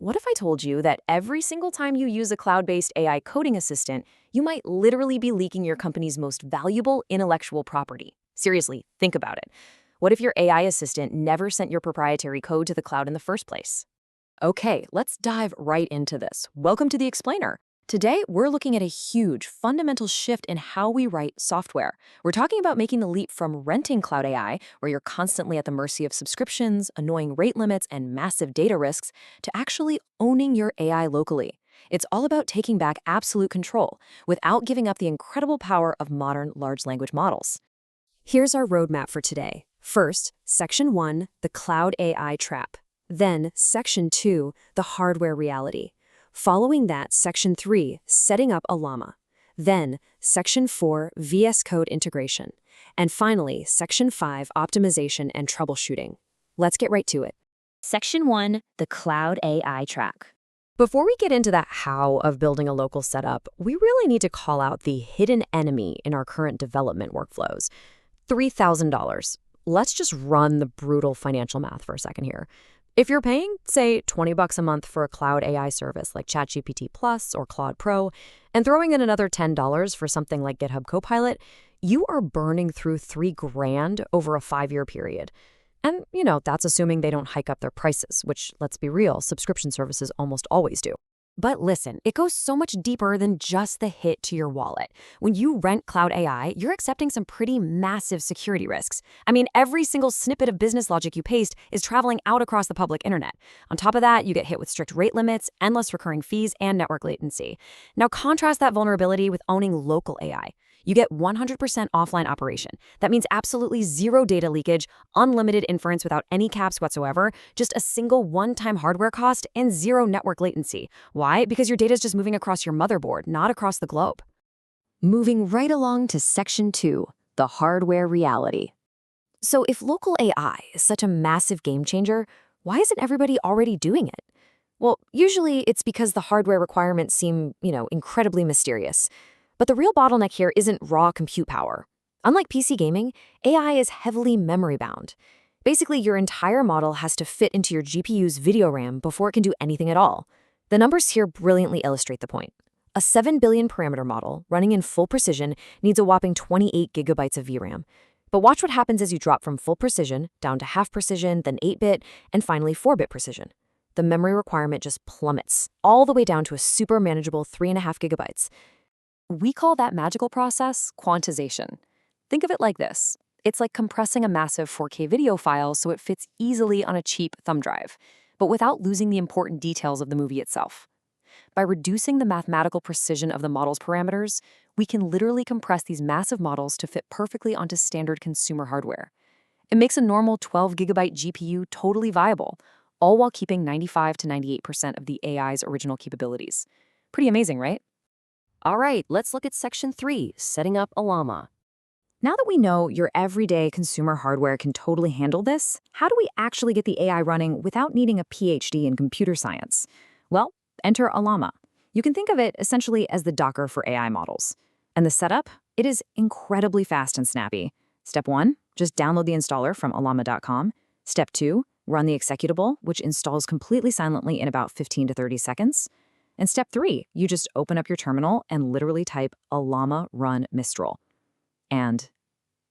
What if I told you that every single time you use a cloud-based AI coding assistant, you might literally be leaking your company's most valuable intellectual property? Seriously, think about it. What if your AI assistant never sent your proprietary code to the cloud in the first place? Okay, let's dive right into this. Welcome to the Explainer. Today, we're looking at a huge, fundamental shift in how we write software. We're talking about making the leap from renting cloud AI, where you're constantly at the mercy of subscriptions, annoying rate limits, and massive data risks, to actually owning your AI locally. It's all about taking back absolute control without giving up the incredible power of modern large language models. Here's our roadmap for today. First, Section 1, the Cloud AI Trap. Then, Section 2, the Hardware Reality. Following that, Section 3, Setting up Ollama. Then, Section 4, VS Code Integration. And finally, Section 5, Optimization and Troubleshooting. Let's get right to it. Section 1, the Cloud AI Trap. Before we get into the how of building a local setup, we really need to call out the hidden enemy in our current development workflows: $3,000. Let's just run the brutal financial math for a second here. If you're paying, say, $20 a month for a cloud AI service like ChatGPT Plus or Claude Pro, and throwing in another $10 for something like GitHub Copilot, you are burning through $3,000 over a 5-year period. And, that's assuming they don't hike up their prices, which, let's be real, subscription services almost always do. But listen, it goes so much deeper than just the hit to your wallet. When you rent cloud AI, you're accepting some pretty massive security risks. I mean, every single snippet of business logic you paste is traveling out across the public internet. On top of that, you get hit with strict rate limits, endless recurring fees, and network latency. Now contrast that vulnerability with owning local AI. You get 100% offline operation. That means absolutely zero data leakage, unlimited inference without any caps whatsoever, just a single one-time hardware cost, and zero network latency. Why? Because your data is just moving across your motherboard, not across the globe. Moving right along to Section 2, the hardware reality. So if local AI is such a massive game changer, why isn't everybody already doing it? Well, usually it's because the hardware requirements seem, incredibly mysterious. But the real bottleneck here isn't raw compute power. Unlike PC gaming, AI is heavily memory-bound. Basically, your entire model has to fit into your GPU's video RAM before it can do anything at all. The numbers here brilliantly illustrate the point. A 7 billion parameter model running in full precision needs a whopping 28 gigabytes of VRAM. But watch what happens as you drop from full precision down to half precision, then 8-bit, and finally 4-bit precision. The memory requirement just plummets, all the way down to a super manageable 3.5 gigabytes. We call that magical process quantization. Think of it like this. It's like compressing a massive 4K video file so it fits easily on a cheap thumb drive, but without losing the important details of the movie itself. By reducing the mathematical precision of the model's parameters, we can literally compress these massive models to fit perfectly onto standard consumer hardware. It makes a normal 12 gigabyte GPU totally viable, all while keeping 95 to 98% of the AI's original capabilities. Pretty amazing, right? All right, let's look at Section 3, Setting up Ollama. Now that we know your everyday consumer hardware can totally handle this, how do we actually get the AI running without needing a PhD in computer science? Well, enter Ollama. You can think of it essentially as the Docker for AI models. And the setup? It is incredibly fast and snappy. Step 1, just download the installer from ollama.com. Step 2, run the executable, which installs completely silently in about 15 to 30 seconds. And step 3, you just open up your terminal and literally type Ollama run Mistral. And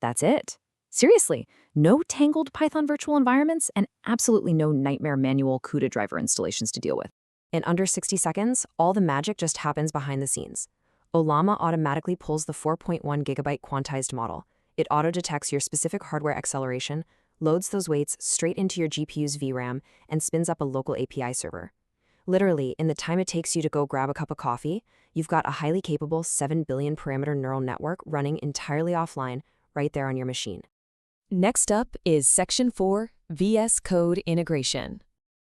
that's it. Seriously, no tangled Python virtual environments and absolutely no nightmare manual CUDA driver installations to deal with. In under 60 seconds, all the magic just happens behind the scenes. Ollama automatically pulls the 4.1 gigabyte quantized model. It auto-detects your specific hardware acceleration, loads those weights straight into your GPU's VRAM, and spins up a local API server. Literally, in the time it takes you to go grab a cup of coffee, you've got a highly capable 7 billion parameter neural network running entirely offline right there on your machine. Next up is Section 4, VS Code Integration.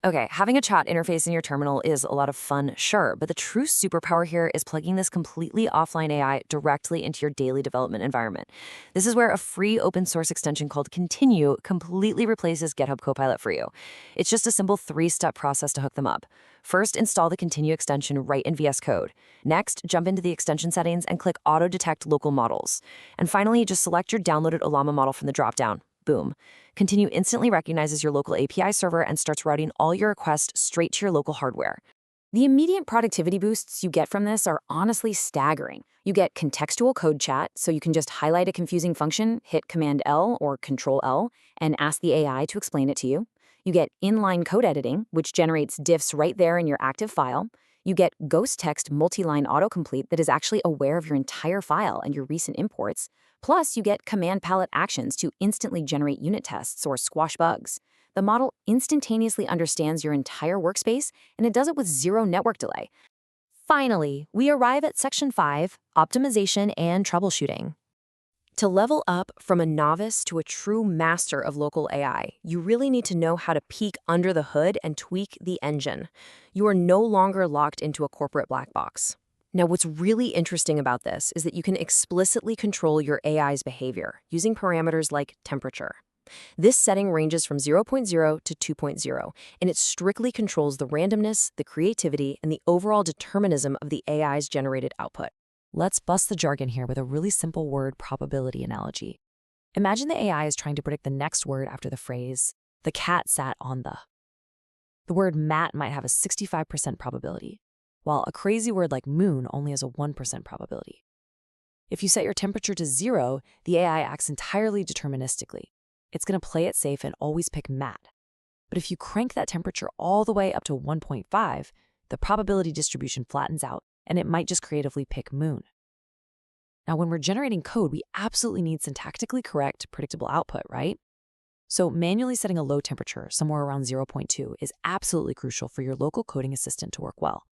Okay, having a chat interface in your terminal is a lot of fun, sure, but the true superpower here is plugging this completely offline AI directly into your daily development environment. This is where a free open source extension called Continue completely replaces GitHub Copilot for you. It's just a simple 3-step process to hook them up. First, install the Continue extension right in VS Code. Next, jump into the extension settings and click Auto Detect Local Models. And finally, just select your downloaded Ollama model from the dropdown. Boom. Continue instantly recognizes your local API server and starts routing all your requests straight to your local hardware. The immediate productivity boosts you get from this are honestly staggering. You get contextual code chat, so you can just highlight a confusing function, hit Command L or Control L, and ask the AI to explain it to you. You get inline code editing, which generates diffs right there in your active file. You get ghost text multi-line autocomplete that is actually aware of your entire file and your recent imports. Plus, you get command palette actions to instantly generate unit tests or squash bugs. The model instantaneously understands your entire workspace, and it does it with zero network delay. Finally, we arrive at Section 5, Optimization and Troubleshooting. To level up from a novice to a true master of local AI, you really need to know how to peek under the hood and tweak the engine. You are no longer locked into a corporate black box. Now, what's really interesting about this is that you can explicitly control your AI's behavior using parameters like temperature. This setting ranges from 0.0 to 2.0, and it strictly controls the randomness, the creativity, and the overall determinism of the AI's generated output. Let's bust the jargon here with a really simple word probability analogy. Imagine the AI is trying to predict the next word after the phrase, "the cat sat on the." The word mat might have a 65% probability, while a crazy word like moon only has a 1% probability. If you set your temperature to 0, the AI acts entirely deterministically. It's going to play it safe and always pick mat. But if you crank that temperature all the way up to 1.5, the probability distribution flattens out, and it might just creatively pick moon. Now, when we're generating code, we absolutely need syntactically correct, predictable output, right? So manually setting a low temperature, somewhere around 0.2, is absolutely crucial for your local coding assistant to work well.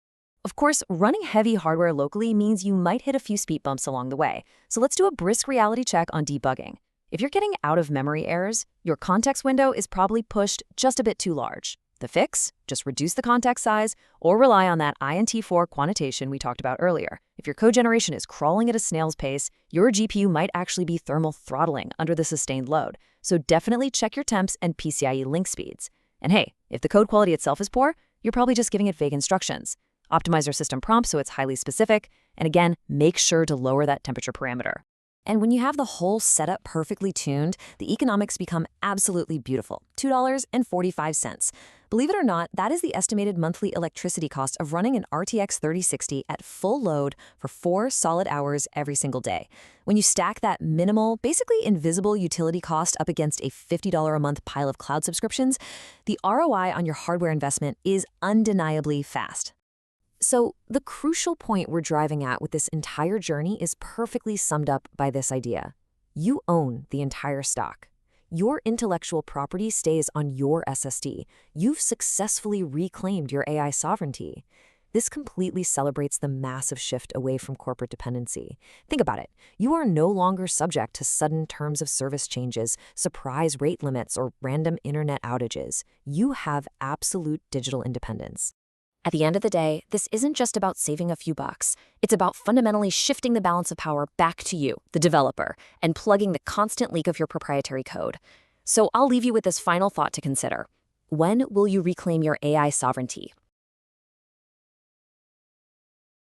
Of course, running heavy hardware locally means you might hit a few speed bumps along the way. So let's do a brisk reality check on debugging. If you're getting out-of-memory errors, your context window is probably pushed just a bit too large. The fix? Just reduce the context size or rely on that int4 quantitation we talked about earlier. If your code generation is crawling at a snail's pace, your GPU might actually be thermal throttling under the sustained load. So definitely check your temps and PCIe link speeds. And hey, if the code quality itself is poor, you're probably just giving it vague instructions. Optimize your system prompt so it's highly specific. And again, make sure to lower that temperature parameter. And when you have the whole setup perfectly tuned, the economics become absolutely beautiful. $2.45. Believe it or not, that is the estimated monthly electricity cost of running an RTX 3060 at full load for 4 solid hours every single day. When you stack that minimal, basically invisible utility cost up against a $50 a month pile of cloud subscriptions, the ROI on your hardware investment is undeniably fast. So the crucial point we're driving at with this entire journey is perfectly summed up by this idea. You own the entire stock. Your intellectual property stays on your SSD. You've successfully reclaimed your AI sovereignty. This completely celebrates the massive shift away from corporate dependency. Think about it. You are no longer subject to sudden terms of service changes, surprise rate limits, or random internet outages. You have absolute digital independence. At the end of the day, this isn't just about saving a few bucks. It's about fundamentally shifting the balance of power back to you, the developer, and plugging the constant leak of your proprietary code. So I'll leave you with this final thought to consider. When will you reclaim your AI sovereignty?